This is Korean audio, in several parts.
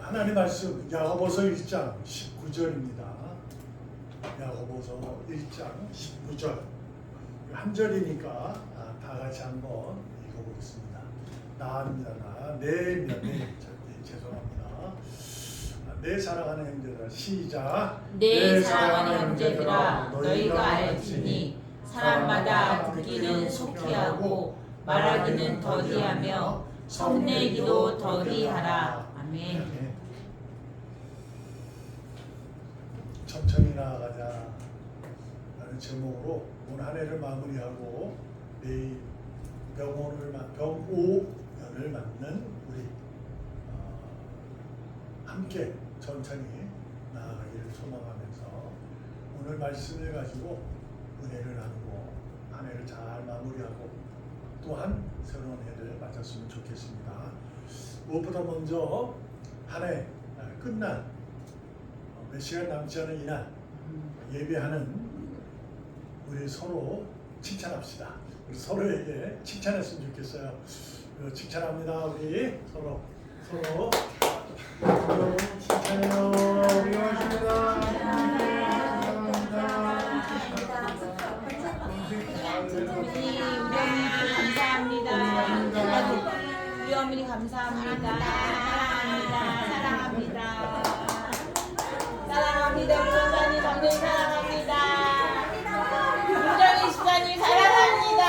하나님 말씀 야고보서 1장 19절입니다. 야고보서 1장 19절 한 절이니까 다 같이 한번 읽어보겠습니다. 나입니다. 네, 죄송합니다. 내 사랑하는 형제들아 시작. 내 사랑하는 형제들아 너희가 알지니 사람마다 듣기는 속히 하고 말하기는 더디하며 성내기도 더디하라. 아멘. 천천히 나아가자 라는 제목으로 오늘 한 해를 마무리하고 내일 병오연을 맞는 우리 함께 천천히 나아가기를 소망하면서 오늘 말씀을 가지고 은혜를 나누고 한 해를 잘 마무리하고 또한 새로운 해를 맞았으면 좋겠습니다. 무엇보다 먼저 한 해 끝난 몇 시간 남지 않은 이날 예배하는 우리 서로 칭찬합시다. 우리 서로에게 칭찬했으면 좋겠어요. 칭찬합니다. 우리 서로 칭찬해요. 고맙습니다. 우리 어머니 감사합니다. 사랑합니다. 사랑합니다. 우리 원장님 감독님 사랑합니다. 윤정희 집사님 사랑합니다.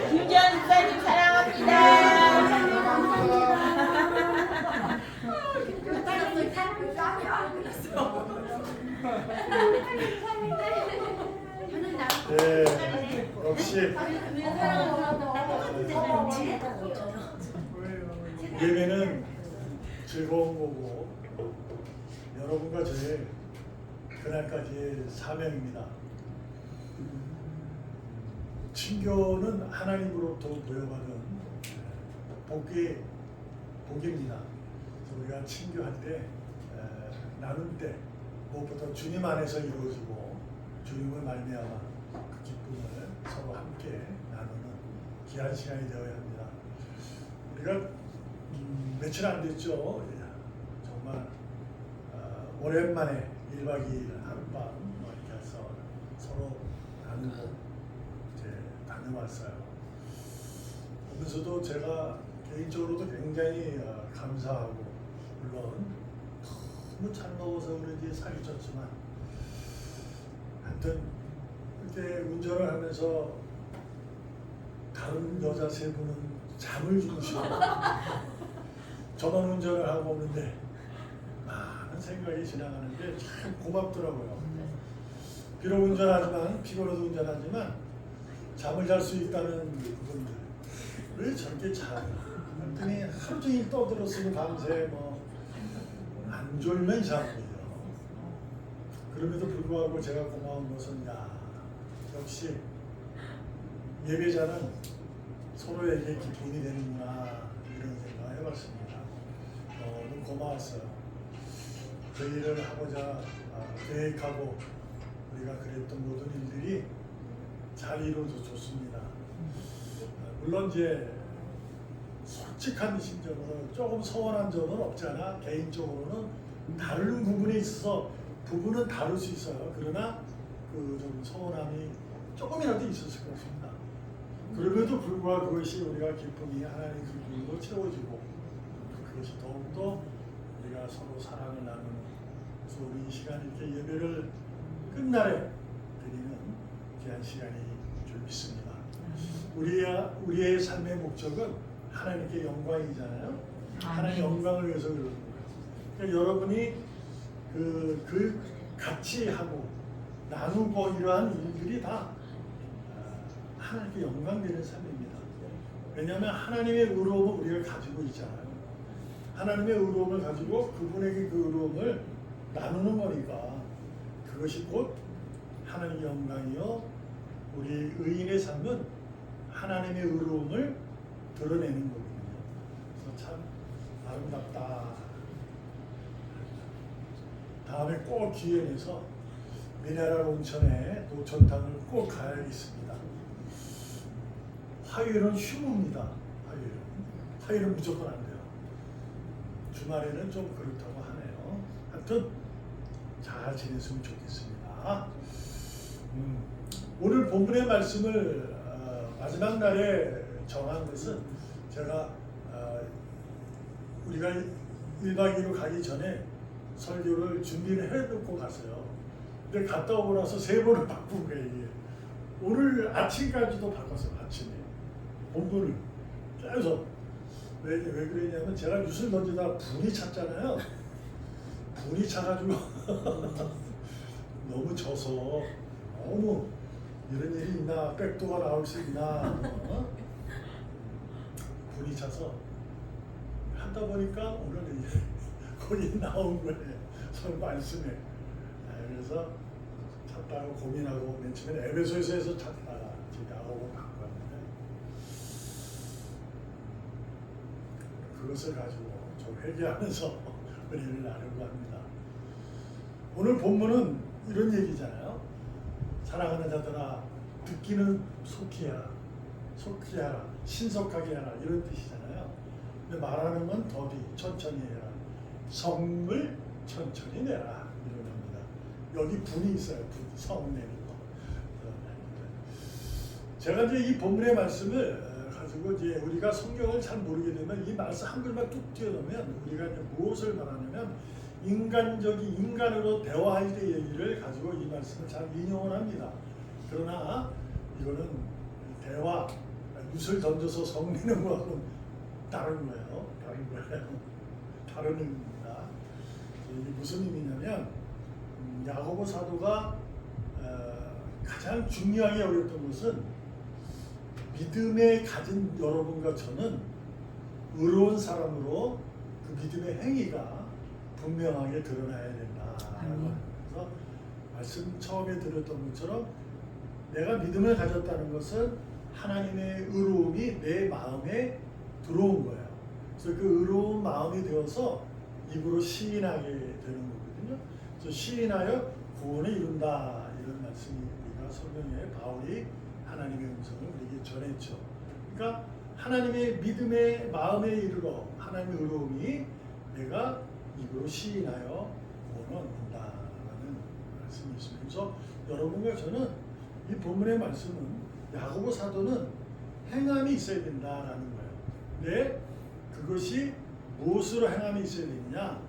김지현 집사님 사랑합니다. 네, 역시 예배는 즐거운 거고 여러분과 저의 그날까지의 사명입니다. 친교는 하나님으로부터 부여받은 복입니다. 우리가 친교할 때 나눌 때 무엇보다 주님 안에서 이루어지고 주님을 말미암아 그 기쁨을 서로 함께 나누는 귀한 시간이 되어야 합니다. 우리가 며칠 안 됐죠. 정말 오랜만에 1박 2일 하룻밤 이렇게 해서 서로 나누고 이제 다녀왔어요. 보면서도 제가 개인적으로도 굉장히 감사하고 물론 너무 잘 먹어서 그런지 살이 쪘지만 하여튼 이렇게 운전을 하면서 다른 여자 세 분은 잠을 주무시고 저만 운전을 하고 오는데 많은 생각이 지나가는데 참 고맙더라고요. 비록 운전하지만 피곤해도 운전하지만 잠을 잘 수 있다는 그분들 왜 저렇게 잘하나 그랬더니 하루 종일 떠들었으면 밤새 안 졸면 이상합니다. 그럼에도 불구하고 제가 고마운 것은 역시 예배자는 서로에게 기쁨이 되는구나 이런 생각을 해봤습니다. 너무 고마웠어요. 그 일을 하고자 계획하고 우리가 그랬던 모든 일들이 잘 이루어졌습니다. 물론 이제 솔직한 심정으로 조금 서운한 점은 없잖아. 개인적으로는 다른 부분이 있어서 부분은 다를 수 있어요. 그러나 그 좀 서운함이 조금이라도 있었을 것입니다. 그럼에도 불구하고 그것이 우리가 기쁨이 하나님의 기쁨으로 채워지고 그것이 더욱더 우리가 서로 사랑을 나누는 그래서 우리 이 시간 이렇게 예배를 끝날에 드리는 귀한 시간이 줄 믿습니다. 우리의 삶의 목적은 하나님께 영광이잖아요. 하나님의 영광을 위해서 그러는 거예요. 그러니까 여러분이 그 같이 하고 나누고 이러한 일들이 다 하나님께 영광되는 삶입니다. 왜냐하면 하나님의 의로움을 우리가 가지고 있잖아요. 하나님의 의로움을 가지고 그분에게 그 의로움을 나누는 거니까 그것이 곧 하나님의 영광이요 우리 의인의 삶은 하나님의 의로움을 드러내는 거거든요. 그래서 참 아름답다. 다음에 꼭 기회 내서 미네랄 온천에 노천탕을 꼭 가야겠습니다. 화요일은 휴무입니다. 화요일은 무조건 안 돼요. 주말에는 좀 그렇다고 하네요. 하여튼 잘 지냈으면 좋겠습니다. 오늘 본문의 말씀을 마지막 날에 정한 것은 제가 우리가 1박 2일로 가기 전에 설교를 준비를 해놓고 갔어요. 근데 갔다 오고 나서 3번을 바꾼 거예요. 이게. 오늘 아침까지도 바꿨어요. 아침에 본문을 계속 왜 그러냐면 제가 뉴스를 던지다가 분이 찼잖아요. 분이 차가지고 너무 져서 너무 이런 일이 있나, 백도가 나올 수 있나 분이 차서 하다 보니까 오늘 이제 거기 나온 거예요. 설 말씀에. 그래서 찾다가 고민하고 맨 처음에 에베소에서 해서 찾다가 나오고 바꿨는데 그것을 가지고 좀 회개하면서 은혜를 나누려고 합니다. 오늘 본문은 이런 얘기잖아요. 사랑하는 자들아 듣기는 속히 하라, 신속하게 하라 이런 뜻이잖아요. 근데 말하는 건 더디 천천히 해라, 성을 천천히 내라 이런 겁니다. 여기 분이 있어요. 성 내는 거. 제가 이제 이 본문의 말씀을 가지고 이제 우리가 성경을 잘 모르게 되면 이 말씀 한글만 뚝 띄워놓으면 우리가 이제 무엇을 말하냐면 인간으로 대화할 때 얘기를 가지고 이 말씀을 잘 인용을 합니다. 그러나 이거는 대화, 룻을 던져서 성내는 거하고는 다른 거예요. 다른 의미입니다. 이게 무슨 의미냐면 야고보 사도가 가장 중요하게 여겼던 것은 믿음에 가진 여러분과 저는 의로운 사람으로 그 믿음의 행위가 분명하게 드러나야 된다. 그래서 말씀 처음에 드렸던 것처럼 내가 믿음을 가졌다는 것은 하나님의 의로움이 내 마음에 들어온 거예요. 그래서 그 의로운 마음이 되어서 입으로 시인하게 되는 거거든요. 그래서 시인하여 구원을 이룬다 이런 말씀이 우리가 성경에 바울이 하나님의 음성을 우리에게 전했죠. 그러니까 하나님의 믿음의 마음에 이르러 하나님의 의로움이 내가 입으로 시인하여 구원을 얻는다라는 말씀이 있습니다. 그래서 여러분과 저는 이 본문의 말씀은 야고보 사도는 행함이 있어야 된다라는 거예요. 근데 그것이 무엇으로 행함이 있어야 되느냐?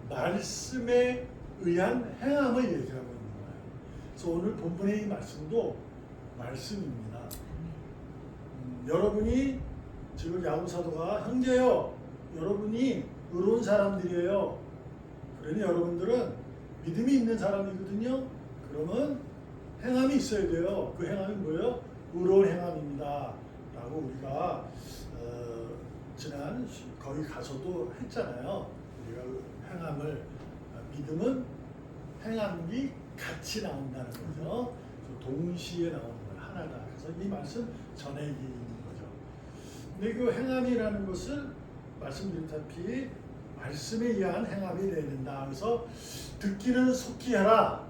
말씀에 의한 행함을 얘기하고 있는 거예요. 그래서 오늘 본문의 이 말씀도 말씀입니다. 여러분이 지금 야고보 사도가 형제요, 여러분이 의로운 사람들이에요. 그러니 여러분들은 믿음이 있는 사람이거든요. 그러면 행함이 있어야 돼요. 그 행함이 뭐예요? 의로운 행함입니다. 라고 우리가 지난 거기 가서도 했잖아요. 우리가 행함을 믿음은 행함이 같이 나온다는 거죠. 동시에 나오는 거예요. 하나다. 그래서 이 말씀 전에 있는 거죠. 근데 그 행함이라는 것을 말씀드렸다시피 말씀에 의한 행함이 되어야 된다. 그래서 듣기는 속히 해라.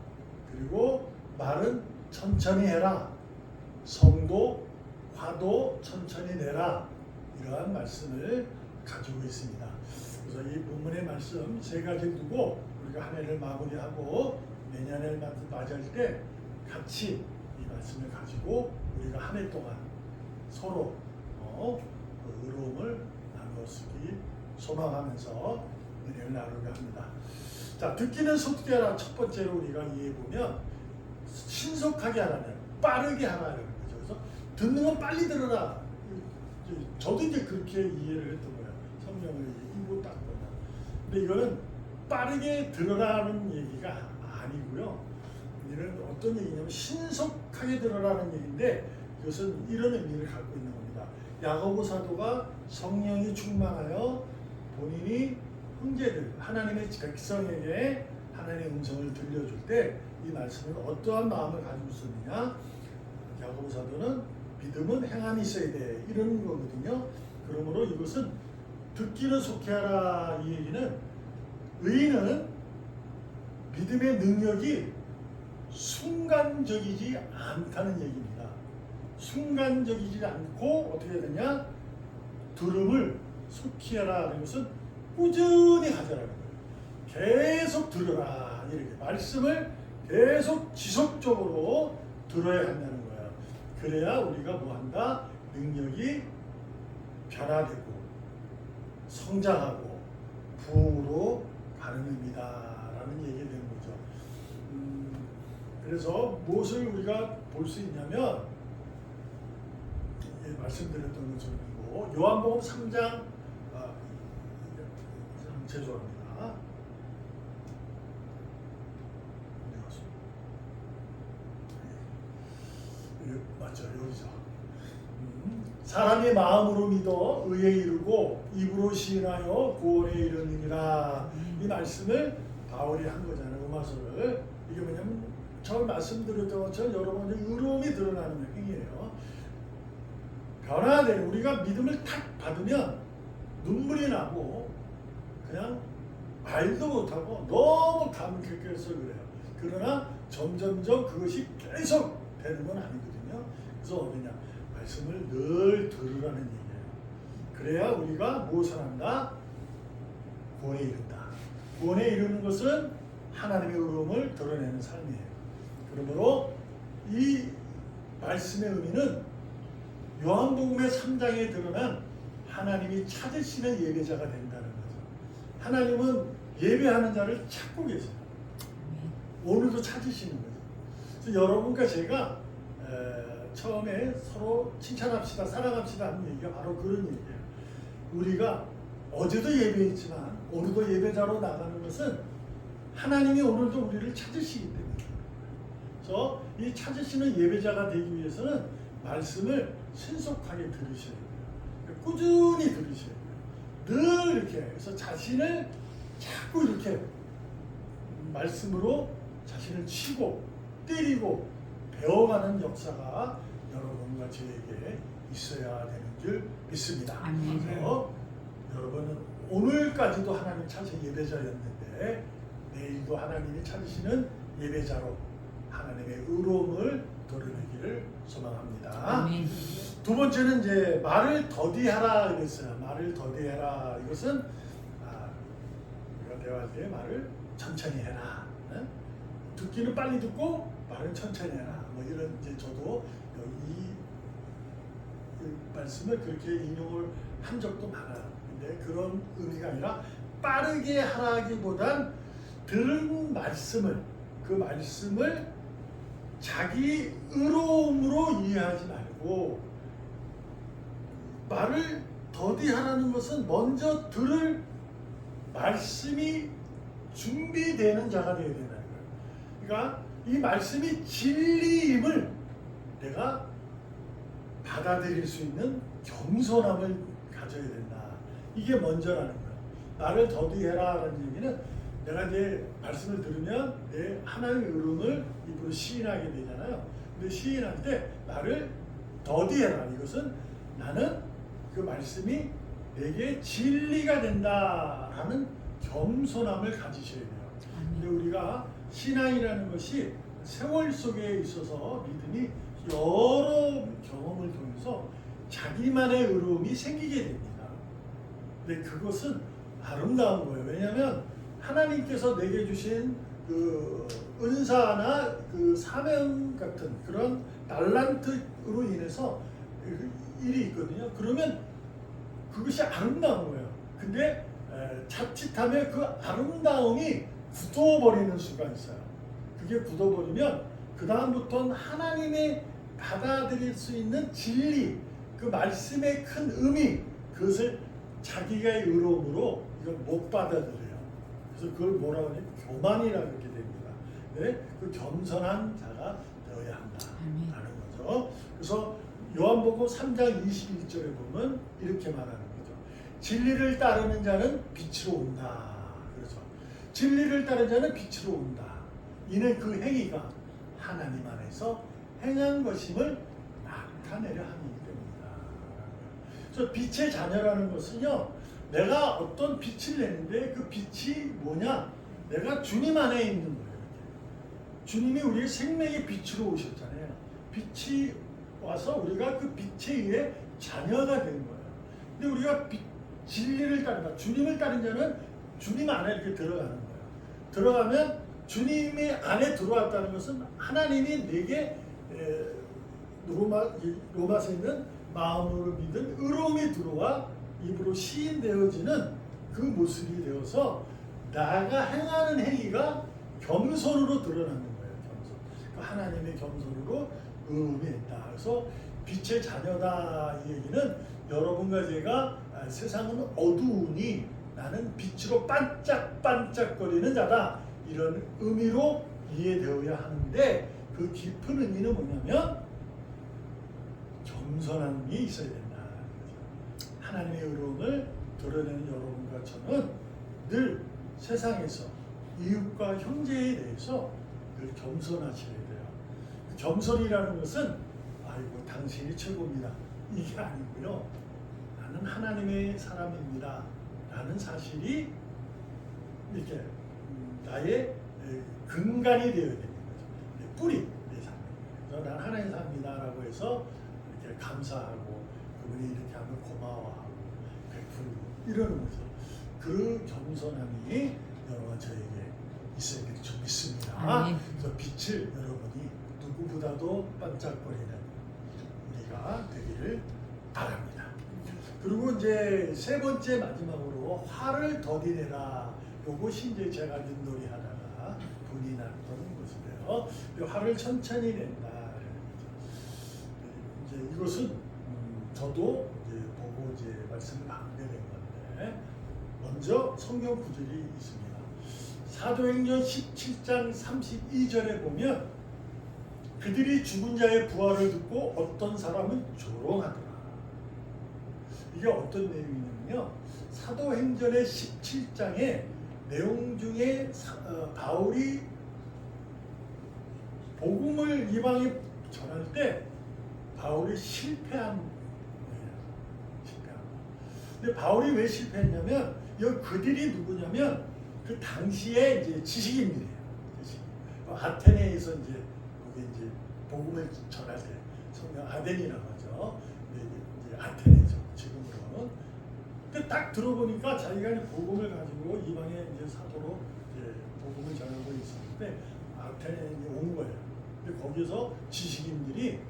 그리고 말은 천천히 해라. 성도, 화도 천천히 내라. 이러한 말씀을 가지고 있습니다. 그래서 이 본문의 말씀 3가지 두고 우리가 한 해를 마무리하고 내년을 맞이할 때 같이 이 말씀을 가지고 우리가 한 해 동안 서로 그 의로움을 나누었으기 소망하면서 은혜를 나누려 합니다. 자, 듣기는 속히 하라. 첫 번째로 우리가 이해해 보면 신속하게 하라는, 빠르게 하라는 거죠. 그래서 듣는 건 빨리 들어라. 저도 이제 그렇게 이해를 했던 거예요. 성경을 읽고 딱 보면. 근데 이거는 빠르게 들어라는 얘기가 아니고요. 이는 어떤 얘기냐면 신속하게 들어라는 얘기인데 이것은 이런 의미를 갖고 있는 겁니다. 야고보 사도가 성령이 충만하여 본인이 형제들, 하나님의 백성에게 하나님의 음성을 들려줄 때 이 말씀은 어떠한 마음을 가지고 있었느냐? 야고보 사도는 믿음은 행함이 있어야 돼. 이런 거거든요. 그러므로 이것은 듣기는 속히 하라. 이 얘기는 의인은 믿음의 능력이 순간적이지 않다는 얘기입니다. 순간적이지 않고 어떻게 되냐? 들음을 속히 하라 하는 것은 꾸준히 하자라는 거예요. 계속 들어라. 이렇게 말씀을 계속 지속적으로 들어야 한다는 거예요. 그래야 우리가 뭐한다? 능력이 변화되고 성장하고 부흥으로 가는 의미다라는 얘기가 되는 거죠. 그래서 무엇을 우리가 볼 수 있냐면 말씀드렸던 것처럼 요한복음 3장 죄송합니다. 맞죠, 여기죠. 사람이 마음으로 믿어 의에 이르고 입으로 시인하여 구원에 이르느니라. 이 말씀을 바울이 한 거잖아요. 로마서를. 이게 뭐냐면 처음 말씀드렸던 것처럼 여러분의 의로움이 드러나는 행위예요. 변화되는 우리가 믿음을 탁 받으면 눈물이 나고 그냥 말도 못하고 너무 감격해서 그래요. 그러나 점점점 그것이 계속 되는 건 아니거든요. 그래서 어디냐? 말씀을 늘 들으라는 얘기예요. 그래야 우리가 무엇을 한다? 구원에 이른다. 구원에 이르는 것은 하나님의 의로움을 드러내는 삶이에요. 그러므로 이 말씀의 의미는 요한복음의 3장에 드러난 하나님이 찾으시는 예배자가 된다는 거죠. 하나님은 예배하는 자를 찾고 계세요. 오늘도 찾으시는 거죠. 그래서 여러분과 제가 처음에 서로 칭찬합시다, 사랑합시다 하는 얘기가 바로 그런 얘기예요. 우리가 어제도 예배했지만 오늘도 예배자로 나가는 것은 하나님이 오늘도 우리를 찾으시기 때문에. 그래서 이 찾으시는 예배자가 되기 위해서는 말씀을 신속하게 들으셔야 돼요. 꾸준히 들으셔야 돼요. 늘 이렇게. 그래서 자신을 자꾸 이렇게 말씀으로 자신을 치고 때리고 배워가는 역사가 여러분과 저에게 있어야 되는 줄 믿습니다. 그래서 여러분은 오늘까지도 하나님 찾으신 예배자였는데 내일도 하나님이 찾으시는 예배자로 하나님의 의로움을 드러내기를 소망합니다. 아멘. 두 번째는 이제 말을 더디하라 그랬어요. 말을 더디해라. 이것은 우리가 대화할 때 말을 천천히 해라. 듣기는 빨리 듣고 말은 천천히 해라. 뭐 이런 이제 저도 이 말씀을 그렇게 인용을 한 적도 많아요. 근데 그런 의미가 아니라 빠르게 하라기보단 들은 말씀을 그 말씀을 자기 의로움으로 이해하지 말고 말을 더디하라는 것은 먼저 들을 말씀이 준비되는 자가 되어야 된다는 거예요. 그러니까 이 말씀이 진리임을 내가 받아들일 수 있는 겸손함을 가져야 된다. 이게 먼저라는 거예요. 나를 더디해라라는 얘기는 내가 이제 말씀을 들으면 내 하나님의 의로움을 입으로 시인하게 되잖아요. 근데 시인할 때 나를 더디해라. 이것은 나는 그 말씀이 내게 진리가 된다라는 겸손함을 가지셔야 돼요. 근데 우리가 신앙이라는 것이 세월 속에 있어서 믿음이 여러 경험을 통해서 자기만의 의로움이 생기게 됩니다. 근데 그것은 아름다운 거예요. 왜냐하면 하나님께서 내게 주신 그 은사나 그 사명 같은 그런 달란트로 인해서 일이 있거든요. 그러면 그것이 아름다운 거예요. 근데 자칫하면 그 아름다움이 굳어버리는 수가 있어요. 그게 굳어버리면 그 다음부터는 하나님의 받아들일 수 있는 진리, 그 말씀의 큰 의미, 그것을 자기가 의로움으로 이걸 못 받아들여요. 그래서 그걸 뭐라고 하냐면 교만이라 그렇게 됩니다. 네? 그 겸손한 자가 되어야 한다라는 거죠. 그래서 요한복음 3장 21절에 보면 이렇게 말하는 거죠. 진리를 따르는 자는 빛으로 온다. 그렇죠. 진리를 따르는 자는 빛으로 온다. 이는 그 행위가 하나님 안에서 행한 것임을 나타내려 하기 때문이다. 그래서 빛의 자녀라는 것은요, 내가 어떤 빛을 내는데 그 빛이 뭐냐? 내가 주님 안에 있는 거예요. 주님이 우리의 생명의 빛으로 오셨잖아요. 빛이 와서 우리가 그 빛에 의해 자녀가 된 거예요. 근데 우리가 진리를 따른다. 주님을 따른 자는 주님 안에 이렇게 들어가는 거예요. 들어가면 주님의 안에 들어왔다는 것은 하나님이 내게 로마서에 있는 마음으로 믿은 의로움이 들어와 입으로 시인되어지는 그 모습이 되어서 나가 행하는 행위가 겸손으로 드러나는 거예요. 겸손. 그 하나님의 겸손으로 의로움이 있다. 그래서 빛의 자녀다 이 얘기는 여러분과 제가 세상은 어두우니 나는 빛으로 반짝반짝거리는 자다. 이런 의미로 이해되어야 하는데 그 깊은 의미는 뭐냐면 겸손함이 있어야 된다. 하나님의 의로움을 드러내는 여러분과 저는 늘 세상에서 이웃과 형제에 대해서 늘 겸손하셔야 돼요. 겸손이라는 것은 아이고 당신이 최고입니다. 이게 아니고요. 나는 하나님의 사람입니다. 라는 사실이 이렇게 나의 근간이 되어야 되는 거죠. 뿌리, 내 삶. 그래서 난 하나님 사람입니다라고 해서 이렇게 감사하고 그분이 이렇게 하면 고마워하고 베풀고 이러는 거죠. 그 겸손함이 여러분 저에게 있어야 될 줄 믿습니다. 그래서 빛을 여러분이 누구보다도 반짝거리는 우리가 되기를 바랍니다. 그리고 이제 세 번째 마지막으로 화를 더디내라. 요것이 이제 제가 윷놀이 하다가 분이 났던 것인데요. 화를 천천히 낸다. 이제 이것은 저도 이제 보고 이제 말씀을 하게 된 건데 먼저 성경 구절이 있습니다. 사도행전 17장 32절에 보면 그들이 죽은 자의 부활을 듣고 어떤 사람은 조롱하더라. 이게 어떤 내용이냐면요. 사도행전의 17장에 내용 중에 바울이 복음을 이방에 전할 때 바울이 실패한 거예요. 실패한 거. 근데 바울이 왜 실패했냐면 이 그들이 누구냐면 그 당시에 이제 지식인들이에요. 아테네에서 이제 거기 이제 복음을 전할 때 성경 아덴이라고 하죠. 이제 아테네죠. 지금으로는. 근데 딱 들어보니까 자기가 복음을 가지고 이방의 이제 사도로 이제 복음을 전하고 있었는데 아테네에 온 거예요. 근데 거기서 지식인들이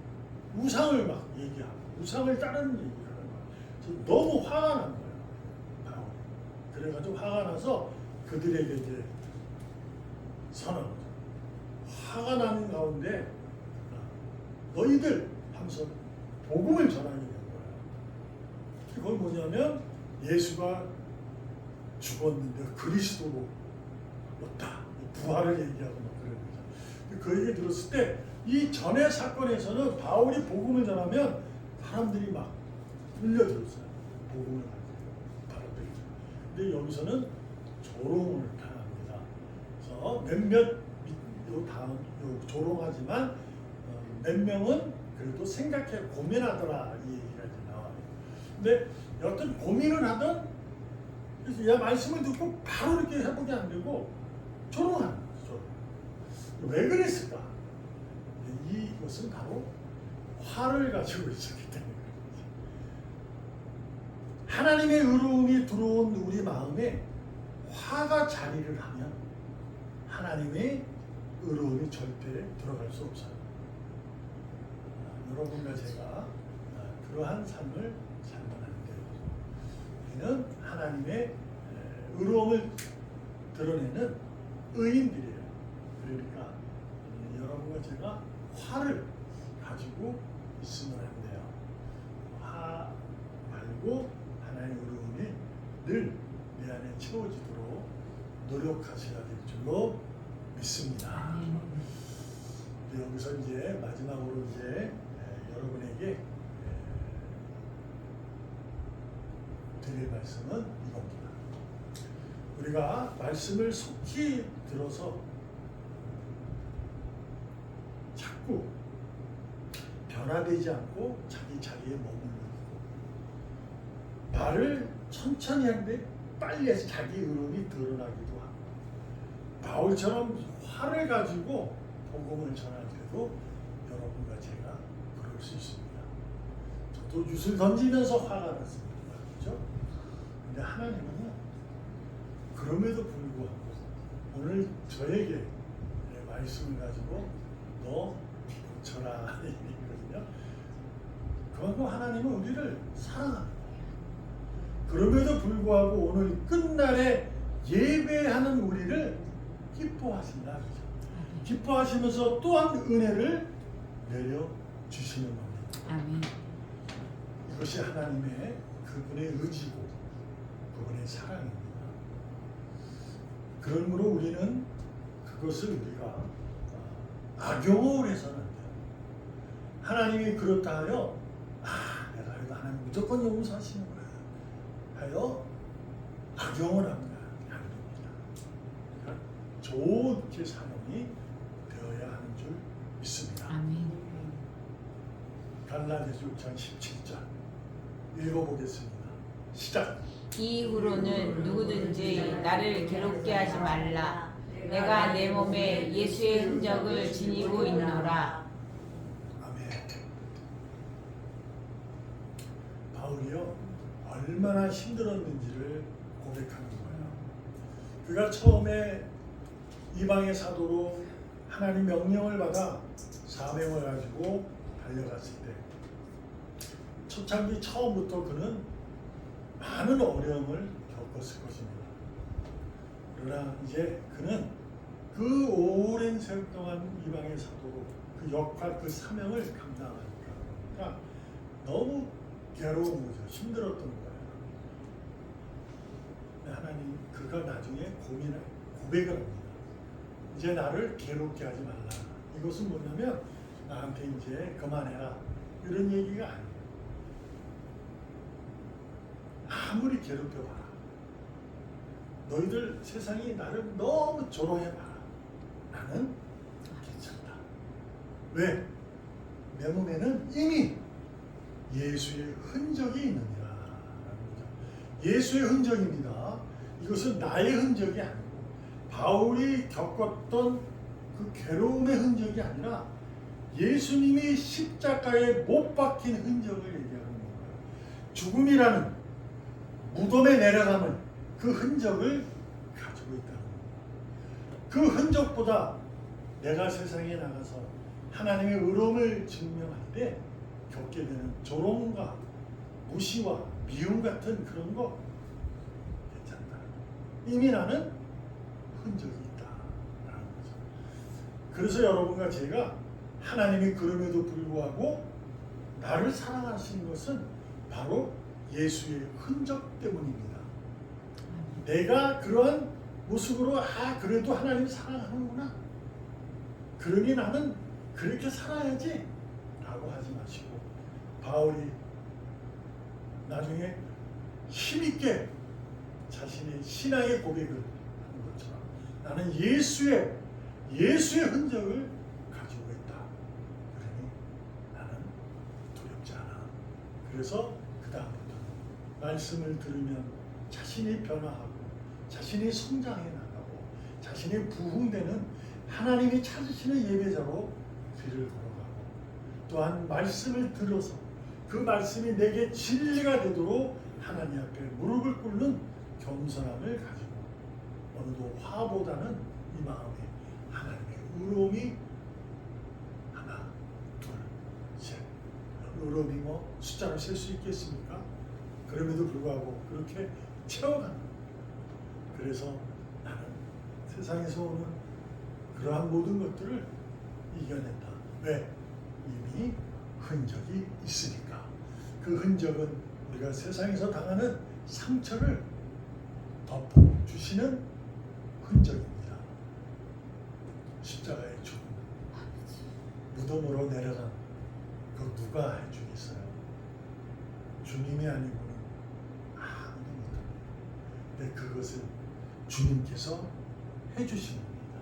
우상을 막 얘기하고 우상을 따르는 얘기를 하는 거예요. 너무 화가 난 거예요. 바울이. 그래가지고 화가 나서 그들에게 이제 선언을 화가 나는 가운데 너희들 하면서 복음을 전하게 된 거예요. 그건 뭐냐면 예수가 죽었는데 그리스도로 없다. 부활을 얘기하고 막 그런 거죠. 그 얘기 들었을 때 이 전의 사건에서는 바울이 복음을 전하면 사람들이 막 흘려들었어요. 복음을 받아들이죠. 근데 여기서는 조롱을 당합니다. 그래서 몇몇 조롱하지만 몇 명은 그래도 생각해 고민하더라 이 얘기가 이제 나와요. 근데 여튼 고민을 하던 그래서 야 말씀을 듣고 바로 이렇게 회복이 안 되고 조롱하는 거죠. 왜 그랬을까? 이것은 바로 화를 가지고 있었기 때문에 하나님의 의로움이 들어온 우리 마음에 화가 자리를 하면 하나님의 의로움이 절대 들어갈 수 없어요. 여러분과 제가 그러한 삶을 살면 안 돼요. 우리는 하나님의 의로움을 드러내는 의인들이에요. 그러니까 여러분과 제가 화를 가지고 있으면 안 돼요. 화 말고 하나님의 의로움이 늘 내 안에 채워지도록 노력하셔야 될 줄로 믿습니다. 여기서 이제 마지막으로 이제 여러분에게 드릴 말씀은 이겁니다. 우리가 말씀을 속히 들어서 자꾸 변화되지 않고 자기 자리에 머물고 말을 천천히 하는데 빨리 해서 자기 의로움이 드러나기도 하고 바울처럼 화를 가지고 복음을 전할 때도 여러분과 제가 그럴 수 있습니다. 저도 윷을 던지면서 화가 났습니다. 그렇죠? 근데 하나님은요, 그럼에도 불구하고 오늘 저에게 말씀을 가지고 너 고쳐라 얘기거든요. 그만큼 하나님은 우리를 사랑합니다. 그럼에도 불구하고 오늘 끝날에 예배하는 우리를 기뻐하신다. 그렇죠? 기뻐하시면서 또한 은혜를 내려주시는 겁니다. 아멘. 이것이 하나님의 그분의 의지고 그분의 사랑입니다. 그러므로 우리는 그것을 우리가 악용을 해서는 안 돼요. 하나님이 그렇다 하여 내가 이거 하나님 무조건 용서하시는 거야 하여 악용을 합니다. 안 됩니다. 그러니까 좋게 사용이 되어야 하는 줄 믿습니다. 아멘. 갈라디아서 6장 17절 읽어보겠습니다. 시작. 이후로는 누구든지 나를 괴롭게 하지 말라. 내가 내 몸에 예수의 흔적을 지니고 있노라. 아멘. 바울이요, 얼마나 힘들었는지를 고백하는 거예요. 그가 처음에 이방의 사도로 하나님 명령을 받아 사명을 가지고 달려갔을 때 초창기 처음부터 그는 많은 어려움을 겪었을 것입니다. 그러나 이제 그는 그 오랜 세월 동안 이방의 사도로 그 역할, 그 사명을 감당하니까 그러니까 너무 괴로운 거죠. 힘들었던 거예요. 하나님, 그가 나중에 고백을 합니다. 이제 나를 괴롭게 하지 말라. 이것은 뭐냐면 나한테 이제 그만해라 이런 얘기가 아니에요. 아무리 괴롭혀봐라. 너희들 세상이 나를 너무 조롱해봐라. 나는 괜찮다. 왜? 내 몸에는 이미 예수의 흔적이 있느니라. 예수의 흔적입니다. 이것은 나의 흔적이 아니고 바울이 겪었던 그 괴로움의 흔적이 아니라 예수님이 십자가에 못 박힌 흔적을 얘기하는 거예요. 죽음이라는 무덤에 내려가는 그 흔적을 가지고 있다는 거예요. 그 흔적보다 내가 세상에 나가서 하나님의 의로움을 증명할 때 겪게 되는 조롱과 무시와 미움 같은 그런 거 괜찮다. 이미 나는 흔적이 있다라는 거죠. 그래서 여러분과 제가 하나님이 그럼에도 불구하고 나를 사랑하시는 것은 바로 예수의 흔적 때문입니다. 내가 그러한 모습으로 그래도 하나님 사랑하는구나. 그러니 나는 그렇게 살아야지 라고 하지 마시고 바울이 나중에 힘있게 자신의 신앙의 고백을 하는 것처럼 나는 예수의 흔적을 가지고 있다. 그러니 나는 두렵지 않아. 그래서 그 다음부터는 말씀을 들으면 자신이 변화하고 자신이 성장해 나가고 자신이 부흥되는 하나님이 찾으시는 예배자로 길을 걸어가고 또한 말씀을 들어서 그 말씀이 내게 진리가 되도록 하나님 앞에 무릎을 꿇는 겸손함을 가지고 어느도 화보다는 이 마음에 하나님의 의로움이 하나, 둘, 셋. 의로움이 뭐 숫자로 셀 수 있겠습니까? 그럼에도 불구하고 그렇게 채워가는 거예요. 그래서 나는 세상에서 오는 그러한 모든 것들을 이겨낸다. 왜? 이미 흔적이 있으니까. 그 흔적은 우리가 세상에서 당하는 상처를 덮어주시는 흔적입니다. 십자가의 죽음, 무덤으로 내려간 그 누가 해주겠어요? 주님이 아니고는 아무도 못합니다. 근데 그것을 주님께서 해주신 겁니다.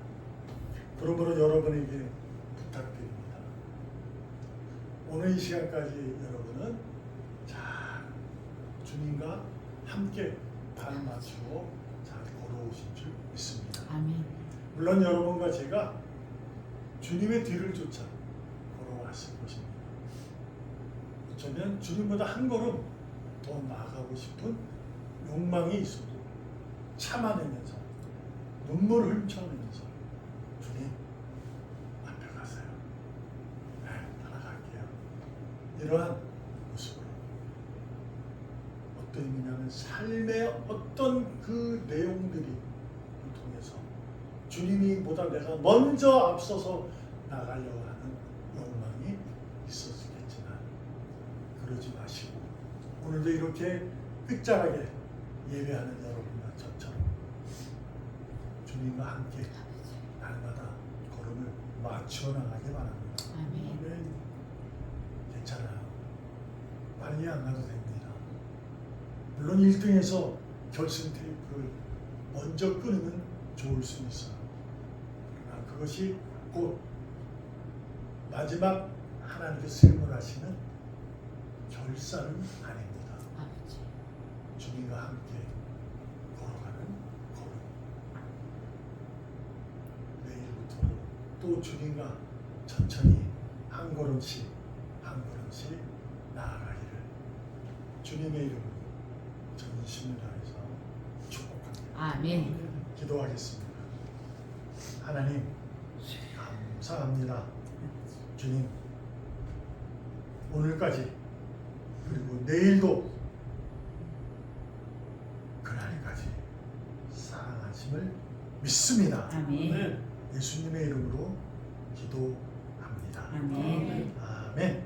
그러므로 여러분에게 부탁드립니다. 오늘 이 시간까지 여러분은 잘 주님과 함께 발 맞추고 잘 걸어오신 줄 믿습니다. 아멘. 물론 여러분과 제가 주님의 뒤를 쫓아 걸어왔을 것입니다. 어쩌면 주님보다 한 걸음 더 나아가고 싶은 욕망이 있어도 참아내면서 눈물을 훔쳐내면서 주님 앞에 가세요. 네, 따라갈게요. 이러한 모습으로 어떤 의미냐면 삶의 어떤 그 내용들이 통해서 주님이 보다 내가 먼저 앞서서 나가려고 하는 욕망이 있었겠지만 그러지 마시고 오늘도 이렇게 끝자락에 예배하는 여러분과 저처럼 주님과 함께 날마다 걸음을 맞추어 나가기 바랍니다. 아멘. 괜찮아요. 빨리 안 가도 됩니다. 물론 1등에서 결승 테이프를 먼저 끊으면 좋을 수 있어요. 그러나 그것이 곧 마지막 하나님께서 선물하시는 결산은 아닙니다. 아버지. 주님과 함께 걸어가는 걸음. 내일부터는 또 주님과 천천히 한 걸음씩 나아가기를 주님의 이름으로 전심을 다해서 축복합니다. 아멘. 기도하겠습니다. 하나님 감사합니다. 주님 오늘까지 그리고 내일도 그날까지 사랑하심을 믿습니다. 아멘. 예수님의 이름으로 기도합니다. 아멘. 아멘.